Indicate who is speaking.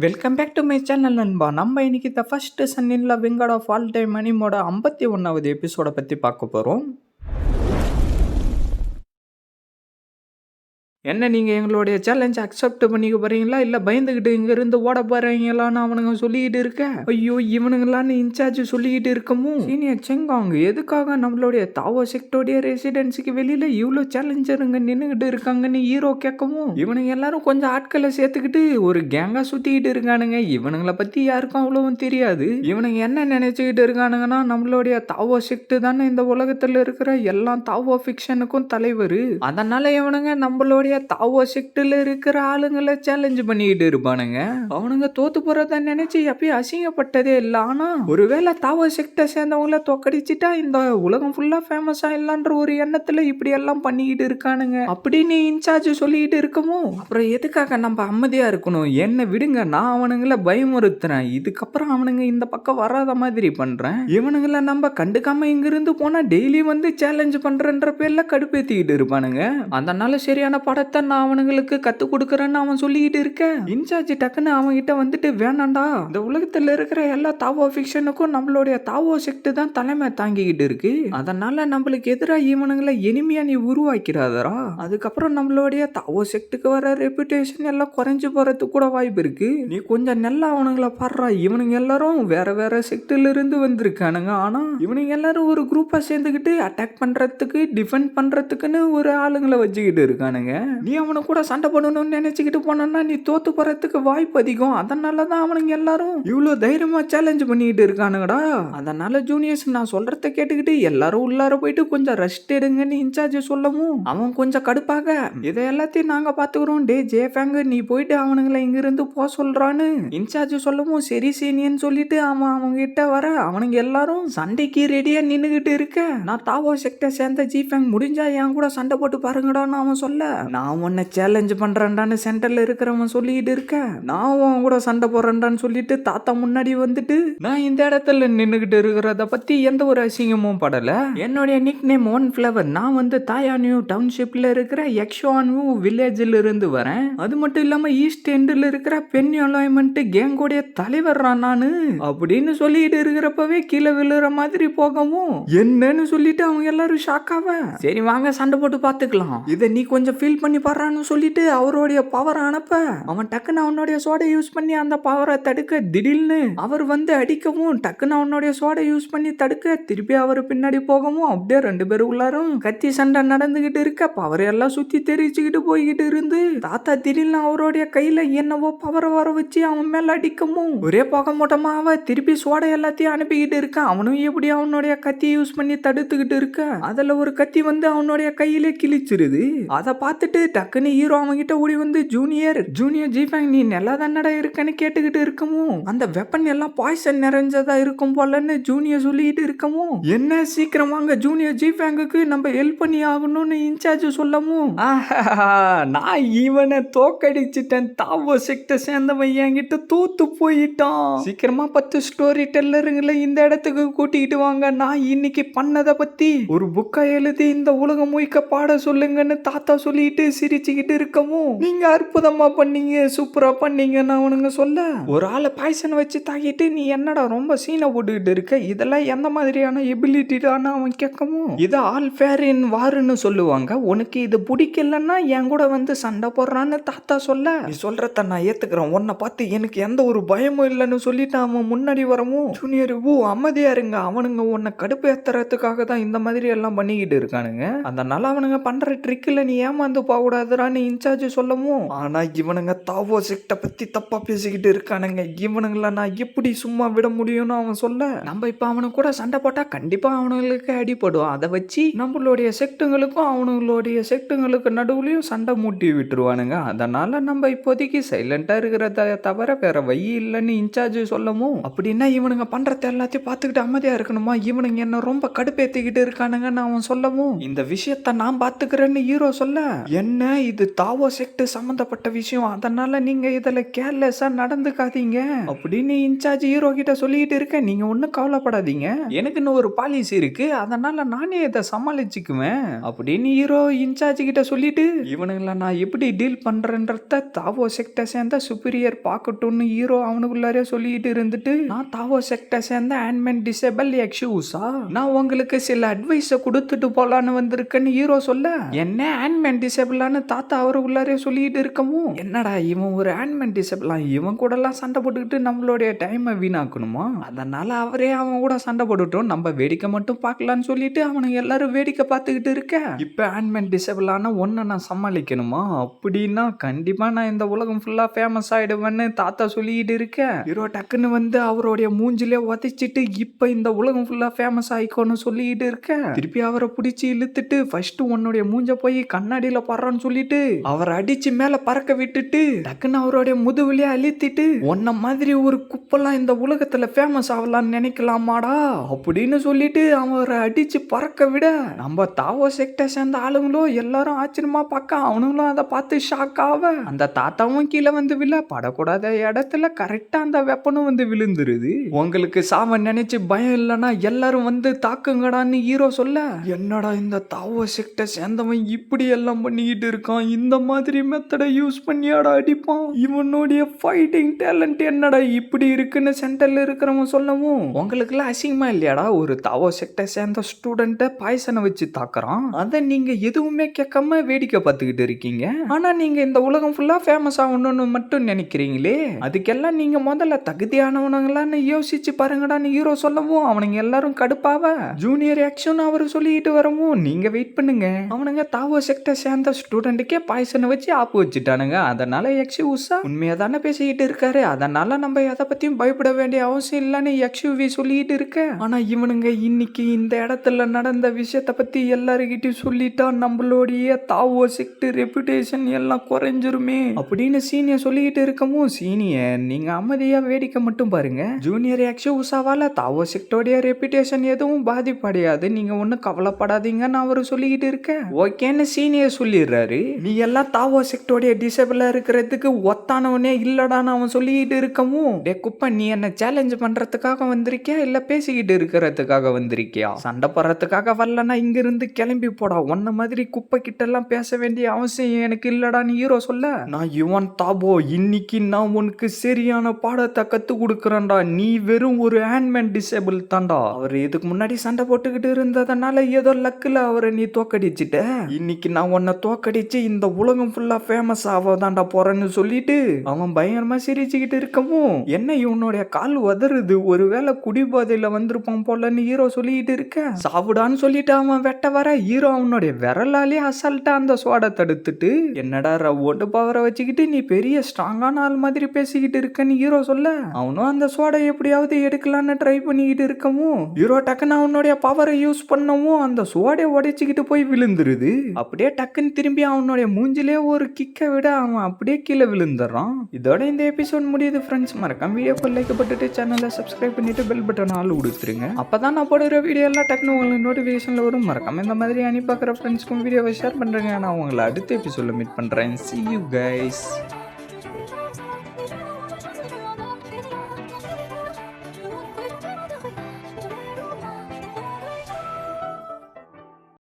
Speaker 1: Welcome back to my channel நண்பா. நம்ம இன்னைக்கு the first son in love winged of all time அனிமோட 51வது எபிசோட பற்றி பார்க்க போகிறோம். என்ன நீங்கள் எங்களுடைய சேலஞ்ச் அக்செப்ட் பண்ணிக்க போகிறீங்களா, இல்லை பயந்துக்கிட்டு இங்கேருந்து ஓட போகிறீங்களான்னு அவனுங்க சொல்லிக்கிட்டு இருக்க. ஐயோ, இவனுங்களான்னு இன்சார்ஜ் சொல்லிக்கிட்டு இருக்கமோ, சீனியர் செங்காங் எதுக்காக நம்மளுடைய தாவோ செக்டோடைய ரெசிடென்சிக்கு வெளியில் இவ்வளோ சேலஞ்சருங்க நின்றுக்கிட்டு இருக்காங்கன்னு ஹீரோ கேட்கவும், இவனுங்க எல்லாரும் கொஞ்சம் ஆட்களை சேர்த்துக்கிட்டு ஒரு கேங்காக சுற்றிக்கிட்டு இருக்கானுங்க. இவனுங்களை பற்றி யாருக்கும் அவ்வளோவும் தெரியாது. இவனுங்க என்ன நினைச்சுக்கிட்டு இருக்கானுங்கன்னா, நம்மளுடைய தாவோ செக்ட் தானே இந்த உலகத்தில் இருக்கிற எல்லா தாவோ ஃபிக்ஷனுக்கும் தலைவர். அதனால இவனுங்க நம்மளுடைய தாவோ செக்ட்ல இருக்கிற ஆளுங்களை சேலஞ்ச் பண்ணிக்கிட்டு இருப்பானுங்க. அவனுங்க தோத்து போறத நினைச்சு எப்பயும் அசிங்கப்பட்டதே இல்லை. ஆனா ஒருவேளை தாவோ செக்டை சேர்ந்தவங்கள தோக்கடிச்சிட்டா இந்த உலகம் ஃபுல்லா ஃபேமஸ் ஆயிடலான்ற ஒரு எண்ணத்துல இப்படி எல்லாம் பண்ணிக்கிட்டு இருக்கானுங்க அப்படின்னு இன்சார்ஜ் சொல்லிக்கிட்டு இருக்கமோ, அப்புறம் எதுக்காக நம்ம அமைதியா இருக்கணும், என்ன விடுங்க, நான் அவனுங்களை பயமுறுத்துறேன், இதுக்கப்புறம் அவனுங்க இந்த பக்கம் வராத மாதிரி பண்றேன், இவனுங்களை நம்ம கண்டுக்காம இங்கிருந்து போனா டெய்லி வந்து சேலஞ்ச் பண்றன்ற பேர்ல கடுப்பேத்திக்கிட்டு இருப்பானுங்க. அதனால சரியான படத்தை நான் அவனுங்களுக்கு கத்து கொடுக்கறேன்னு அவன் சொல்லிக்கிட்டு இருக்க. இன்சார்ஜ் டக்குன்னு அவன் கிட்ட வந்துட்டு, வேணாண்டா, இந்த உலகத்துல இருக்கிற எல்லா தாவோ ஃபிக்ஷனுக்கும் நம்மளுடைய தாவோ செக்ட் தான் தலைமை தாங்கிக்கிட்டு இருக்கு, அதனால நம்மளுக்கு எதிராக இவனுங்களை எனிமையா நீ உருவாக்கிறாதரா, அதுக்கப்புறம் நம்மளுடைய தாவோ செக்டுக்கு வர ரெப்புடேஷன் எல்லாம் குறைஞ்சு போறதுக்கு கூட வாய்ப்பு இருக்கு, நீ கொஞ்சம் நல்லா அவனுங்களை பாடுறா, இவனுங்க எல்லாரும் வேற வேற செக்ட்ல இருந்து வந்திருக்கானுங்க, ஆனா இவனுங்க எல்லாரும் ஒரு குரூப்பா சேர்ந்துக்கிட்டு அட்டாக் பண்றதுக்கு டிஃபெண்ட் பண்றதுக்குன்னு ஒரு ஆளுங்களை வச்சுக்கிட்டு இருக்கானுங்க. நீ அவனை கூட சண்டை போடணும்னு நினைச்சுக்கிட்டு போனா நீ தோத்து போறதுக்கு வாய்ப்பு அதிகம். அதனாலதான் அவனுங்க எல்லாரும் இவ்வளவு தைரியமா சேலஞ்ச் பண்ணிக்கிட்டு இருக்கானுங்கடா. அதனால ஜூனியர்ஸ், நான் சொல்றத கேட்டுக்கிட்டு எல்லாரும் உள்ளார போயிட்டு கொஞ்சம் ரெஸ்ட் எடுங்கன்னு இன்சார்ஜ் சொல்லவும், அவன் கொஞ்சம் கடுப்பாக, இதை எல்லாத்தையும் நாங்க பாத்துக்கிறோம், டே ஜேஃபேங் நீ போயிட்டு அவனுங்களை இங்க இருந்து போ சொல்றான்னு இன்சார்ஜ் சொல்லவும், சரி சீனியன்னு சொல்லிட்டு அவன் அவங்க கிட்ட வர, அவனுங்க எல்லாரும் சண்டைக்கு ரெடியா நின்னுகிட்டு இருக்க. நான் தாவோ செக்டை சேர்ந்த ஜீஃபேங், முடிஞ்சா என் கூட சண்டை போட்டு பாருங்கடான்னு அவன் சொல்ல, நான் உன்னை சேலஞ்ச் பண்றேன்டான்னு சென்டர்ல இருக்கிறவன் சொல்லிட்டு இருக்க, நான் அவன் கூட சண்டை போடுறேன்டான்னு சொல்லிட்டு தாத்தா முன்னாடி வந்துட்டு, நான் இந்த இடத்துல நின்னுகிட்டு இருக்கிறத பத்தி எந்த ஒரு அசிங்கமும் படல, என்னுடைய நிக் நேம் ஒன் ஃபிளவர், நான் வந்து தாயானியூ டவுன்ஷிப்ல இருக்கிற எக்ஷானியூ வில்லேஜ்ல இருந்து வரேன், அது மட்டும் இல்லாம ஈஸ்ட் எண்டில் இருக்கிற பென் அலாய்மெண்ட் கேங்கோடைய தலைவர் நானு அப்படின்னு சொல்லிட்டு இருக்கிறப்பவே கீழே விழுற மாதிரி போகவும், என்னன்னு சொல்லிட்டு அவங்க எல்லாரும் ஷாக்காவ, சரி வாங்க சண்டை போட்டு பாத்துக்கலாம், இதை நீ கொஞ்சம் ஃபீல் பண்ணி பாடுறான்னு சொல்லிட்டு அவருடைய பவர் அனுப்ப, அவன் டக்குன்னு அவனுடைய சோடை யூஸ் பண்ணி அந்த பவரை தடுக்க, திடீர்னு அவர் வந்து அடிக்கவும் டக்குன்னு அவனுடைய சோடை யூஸ் பண்ணி தடுக்க, திருப்பி அவர் பின்னாடி போகவும் அப்படியே ரெண்டு பேரும் உள்ளாரும் கத்தி சண்டை நடந்துகிட்டு இருக்க, பவர் எல்லாம் சுத்தி தெரிச்சுக்கிட்டு போய்கிட்டு இருந்து தாத்தா திடீர்னு அவருடைய கையில என்னவோ பவரை வர வச்சு அவன் மேல அடிக்கவும், ஒரே போக மூட்டமா அவ திருப்பி சோடை எல்லாத்தையும் அனுப்பிக்கிட்டு இருக்க, அவனும் எப்படி அவனுடைய கத்தியை யூஸ் பண்ணி தடுத்துக்கிட்டு இருக்க, அதுல ஒரு கத்தி வந்து அவனுடைய கையிலே கிழிச்சிருது. அதை பார்த்துட்டு டக்குன்னு ஹீரோ அவங்க கிட்ட ஓடி வந்து, ஜூனியர் ஜீஃபேங் நீ நல்லா தானடா இருக்கன்னு கேட்டுக்கிட்டு இருக்கவும், அந்த வெப்பன் எல்லாம் பாய்சன் நிறைஞ்சதா இருக்கும் போலன்னு ஜூனியர் சொல்லிட்டு இருக்கவும், என்ன சீக்கிரம் வாங்க ஜூனியர் ஜீஃபேங்குக்கு நம்ம ஹெல்ப் பண்ணி ஆகணும்னு இன்சார்ஜ் சொல்லவும், நான் இவனை தோக்கடிச்சிட்டேன், தாவோ செக்ட சேர்ந்தவன் என்கிட்ட தோத்து போயிட்டான், சீக்கிரமா 10 ஸ்டோரி டெல்லருங்களை இந்த இடத்துக்கு கூட்டிகிட்டு வாங்க, நான் இன்னைக்கு பண்ணதை பத்தி ஒரு புக்கை எழுதி இந்த உலகம் முழுக்க பாட சொல்லுங்கன்னு தாத்தா சொல்லிட்டு சிரிச்சுக்கிட்டு இருக்கவும், நீங்க அற்புதமா பண்ணீங்க, சூப்பரா பண்ணீங்கன்னு அவனுங்க சொல்ல, ஒரு ஆளை பாய்சன் வச்சு தாக்கிட்டு நீ என்னடா ரொம்ப சீனை போட்டுக்கிட்டு இருக்க, இதெல்லாம் எந்த மாதிரியான எபிலிட்டி தான் அவன் கேட்கவும், இது ஆல் ஃபேர் இன் வார்னு சொல்லுவாங்க, உனக்கு இது பிடிக்கலன்னா என் கூட வந்து சண்டை போடுறான்னு தாத்தா சொல்ல, நீ சொல்றத நான் ஏத்துக்கிறேன், உன்னை பார்த்து எனக்கு எந்த ஒரு பயமும் இல்லைன்னு சொல்லிட்டு அவன் முன்னாடி வரவும், ஜூனியர் அமைதியா இருங்க, அவனுங்க உன்னை கடுப்பு ஏத்துறதுக்காக தான் இந்த மாதிரி எல்லாம் பண்ணிக்கிட்டு இருக்கானுங்க, அதனால அவனுங்க பண்ற ட்ரிக்கில் நீ ஏமாந்து போகக்கூடாதுரான்னு இன்சார்ஜ் சொல்லவும், ஆனா இவனுங்க தாவோ செக்ட பத்தி தப்பா பேசிக்கிட்டு இருக்கானுங்க, இவனுங்கள நான் எப்படி சும்மா விட முடியும்னு அவன் சொல்ல, நம்ம இப்ப அவனு கூட சண்டை போட்டா கண்டிப்பா அவனுங்களுக்கு அடிபடும், அதை வச்சு நம்மளுடைய செக்டுங்களுக்கும் அவனுங்களுடைய செக்டுங்களுக்கு நடுவுலையும் சண்டை மூட்டி விட்டுருவானுங்க, அதனால நம்ம இப்போதைக்கு சைலண்டா இருக்கிறத தவிர வேற வழி இல்லைன்னு இன்சார்ஜ் சொல்லவும், அப்படின்னா இவனுங்க பண்றத எல்லாத்தையும் பார்த்துக்கிட்டு அமைதியா இருக்கணுமா, இவனுங்க என்ன ரொம்ப கடுப்பேத்திக்கிட்டு இருக்கானுங்கன்னு அவன் சொல்லவும், இந்த விஷயத்த நான் பாத்துக்கிறேன்னு ஹீரோ சொல்ல, என்ன இது தாவோ செக்ட் சம்பந்தப்பட்ட விஷயம், அதனால நீங்க இதுல கேர்லெஸ்ஸா நடந்துக்காதீங்க அப்படின்னு இன்சார்ஜ் ஹீரோ கிட்ட சொல்லிட்டு இருக்கேன். நீங்க ஒன்னும் கவலைப்படாதீங்க, எனக்குன்னு ஒரு பாலிசி இருக்கு, அதனால நானே இதை சமாளிச்சுக்குவேன் அப்படின்னு ஹீரோ இன்சார்ஜ் கிட்ட சொல்லிட்டு இவனுங்களை நான் எப்படி டீல் பண்றேன்றத தாவோ செக்ட சேர்ந்த சுப்பீரியர் பார்க்கட்டும்னு ஹீரோ அவனுக்குள்ளாரே சொல்லிட்டு இருந்துட்டு, நான் தாவோ செக்ட சேர்ந்த ஆன்மேன் டிசேபிள் எக்ஸூஸா, நான் உங்களுக்கு சில அட்வைஸை கொடுத்துட்டு போலான்னு வந்திருக்கேன்னு ஹீரோ சொல்ல, என்ன ஆன்மேன் டிசேபிளான்னு தாத்தா அவருக்குள்ளாரே சொல்லிட்டு இருக்கவும், என்னடா இவன் ஒரு ஆன்மேன் டிசேபிளா, இவன் கூட எல்லாம் சண்டை போட்டுக்கிட்டு நம்மளுடைய டைமை வீணாக்கணுமா, அதனால அவரே அவன் கூட சண்டை போட்டுட்டோம், நம்ம வேடிக்கை மட்டும் பார்க்கலான்னு சொல்லிட்டு அவனுங்க எல்லாரும் வேடிக்கை பார்த்துக்கிட்டு இருக்க, இப்ப ஆன்மேன் டிசேபிளான ஒன்ன நான் சமாளிக்கணுமா, அப்படின்னா கண்டிப்பா நான் இந்த உலகம் ஃபுல்லா ஃபேமஸ் ஆயிடுவேன்னு தாத்தா சொல்லிட்டு இருக்க, ஹீரோ டக்குன்னு வந்து அவருடைய மூஞ்சிலே உதைச்சிட்டு இப்ப இந்த உலகம் ஃபுல்லா ஃபேமஸ் ஆயிக்கோன்னு சொல்லிட்டு இருக்க, திருப்பி அவரை பிடிச்சி இழுத்துட்டு ஃபர்ஸ்ட் உன்னுடைய மூஞ்ச போய் கண்ணாடியில படுறான்னு சொல்லிட்டு அவரை அடிச்சு மேல பறக்க விட்டுட்டு டக்குன்னு அவருடைய முதுகுலயே அழுத்திட்டு, உன்ன மாதிரி ஒரு குப்பெல்லாம் இந்த உலகத்துல ஃபேமஸ் ஆகலாம்னு நினைக்கலாமாடா அப்படின்னு சொல்லிட்டு அவரை அடிச்சு பறக்க விட, நம்ம தாவோ செக்ட சேர்ந்த ஆளுங்களும் எல்லாரும் ஆச்சரியமா பார்க்க அவனுங்களும் அதை பார்த்து ஷாக் ஆக, அந்த தாத்தாவும் கீழே வந்து விழ படக்கூடாத இடத்துல கரெக்டா அந்த வெப்பனும் வந்து விழுந்துருது. உங்களுக்கு சாவ நினைச்சு பயம் இல்லைன்னா எல்லாரும் வந்து தாக்குங்கடான்னு ஹீரோ சொல்ல, என்னடா இந்த தாவோ செக்ட சேர்ந்தவன் இப்படி எல்லாம் பண்ணிக்கிட்டு இருக்கான், இந்த மாதிரி மெத்தடை யூஸ் பண்ணியாடா அடிப்பான், இவனுடைய ஃபைட்டிங் டேலண்ட் என்னடா இப்படி இருக்குன்னு சென்டர்ல இருக்கிறவன் சொல்லவும், உங்களுக்கு எல்லாம் அசிங்கமா இல்லையாடா ஒரு தாவோ செக்ட சேர்ந்த ஸ்டூடெண்ட்டை பாய்சனை வச்சு தாக்குறான், அதை நீங்க எதுவுமே கேட்காம வேடிக்கை பார்த்துக்கிட்டு இருக்கீங்க, ஆனா நீங்க இந்த உலகம் ஃபுல்லா ஃபேமஸ் ஆகணும்னு மட்டும் நினைக்கிறீங்களே, அதுக்கெல்லாம் நீங்க முதல்ல தகுதியானவனுங்களான்னு யோசிச்சு பாருங்கடான்னு ஹீரோ சொல்லவும், அவனுங்க எல்லாரும் கடுப்பாவ ஜூனியர் ஆக்ஷன் அவர் சொல்லிட்டு வரவும், நீங்க வெயிட் பண்ணுங்க, அவனுங்க தாவோ செக்ட சேர்ந்த ஸ்டூடெண்ட்டுக்கே பாய்சனை வச்சு ஆப்பு வச்சுட்டானுங்க, அதனால எக்ஸூஸா உண்மையா தானே பேசிக்கிட்டு இருக்காரு, அதனால நம்ம எதை பத்தியும் பயப்பட வேண்டிய அவசியம் இல்லைன்னு எக்ஸூவி சொல்லிட்டு இருக்க, ஆனா இவனுங்க இன்னைக்கு இந்த இடத்துல நடந்த விஷயத்தை பத்தி எல்லாருக்கிட்டையும் சொல்லிட்டா நம்மளுடைய தாவோ செக்ட் ரெப்புடேஷன் எல்லாம் குறைஞ்சிருமே அப்படின்னு சீனியர் சொல்லிக்கிட்டு இருக்கவும், சீனியர் நீங்க அமைதியா வேடிக்கை மட்டும் பாருங்க, ஜூனியர் எக்ஸூஸாவால தாவோ செக்டோடைய ரெப்புடேஷன் எதுவும் பாதிப்படையாது, நீங்க ஒன்னும் கவலைப்படாதீங்கன்னு அவரு சொல்லிக்கிட்டு இருக்க, ஓகேன்னு சீனியர் சொல்லிடுறாரு. நீ எல்லாம் தாவோ செக்டோடைய டிசேபிளா இருக்கிறதுக்கு ஒத்தானவனே இல்லடான்னு அவன் சொல்லிக்கிட்டு இருக்கவும், டே குப்பை நீ என்ன சேலஞ்ச் பண்றதுக்காக வந்திருக்கியா இல்ல பேசிக்கிட்டு இருக்கிறதுக்காக வந்திருக்கியா, சண்டை போடுறதுக்காக வரலன்னா இங்க இருந்து கிளம்பி போடா, ஒன்ன மாதிரி குப்பை கிட்ட எல்லாம் பேச வேண்டிய அவசியம் எனக்கு இல்லடான்னு ஹீரோ சொல்ல, நான் யுவன் தாபோ இன்னைக்கு நான் உனக்கு சரியான பாடத்தை கத்து கொடுக்கறேன்டா, நீ வெறும் ஒரு ஆன்மேன் டிசேபிள் தான்டா, அவர் இதுக்கு முன்னாடி சண்டை போட்டுக்கிட்டு இருந்ததுனால ஏதோ லக்குல அவரை நீ தோக்கடிச்சிட்ட, இன்னைக்கு நான் உன்னை தோக்கடிச்சு இந்த உலகம் ஃபுல்லா ஃபேமஸ் ஆவதாண்டா போறேன்னு சொல்லிட்டு அவன் பயங்கரமா சிரிச்சுக்கிட்டு இருக்கவும், என்ன இவனுடைய கால் உதறுது, ஒருவேளை குடிபோதையில வந்திருப்பான் போலன்னு ஹீரோ சொல்லிட்டு இருக்க, சாவுடான்னு சொல்லிட்டு அவன் வெட்ட வர ஹீரோ அவனுடைய விரலாலே அசால்ட்டா அந்த சோடை தடுத்துட்டு, என்னடா ரவோட்டு பவரை வச்சுக்கிட்டு நீ பெரிய ஸ்ட்ராங்கான ஆள் மாதிரி பேசிக்கிட்டு இருக்கன்னு ஹீரோ சொல்ல, அவனும் அந்த சோடை எப்படியாவது எடுக்கலான்னு ட்ரை பண்ணிக்கிட்டு இருக்கவும், ஹீரோ டக்குன்னு அவனுடைய பவரை யூஸ் பண்ணவும் அந்த சோடையை உடைச்சிக்கிட்டு போய் விழுந்துருது, அப்படியே டக்குன்னு திரும்பி அவனுடைய மூஞ்சிலே ஒரு கிக்கை விட அவன் அப்படியே கீழே விழுந்துடுறான். இதோட இந்த எபிசோட் முடியுது ஃப்ரெண்ட்ஸ், மறக்காம வீடியோக்கு லைக் பண்ணிட்டு சேனலை சப்ஸ்கிரைப் பண்ணிட்டு பெல் பட்டன் ஆல் கொடுத்துருங்க, அப்பதான் நான் போடுற வீடியோ எல்லாம் டக்குன்னு உங்களுக்கு நோட்டிஃபிகேஷன்ல வரும். மறக்காம இந்த மாதிரி அனுப்பி பார்க்குற ஃப்ரெண்ட்ஸ்க்கும் வீடியோவை ஷேர் பண்றேங்க. நான் உங்களை அடுத்த எபிசோட்ல மீட் பண்றேன். See you guys.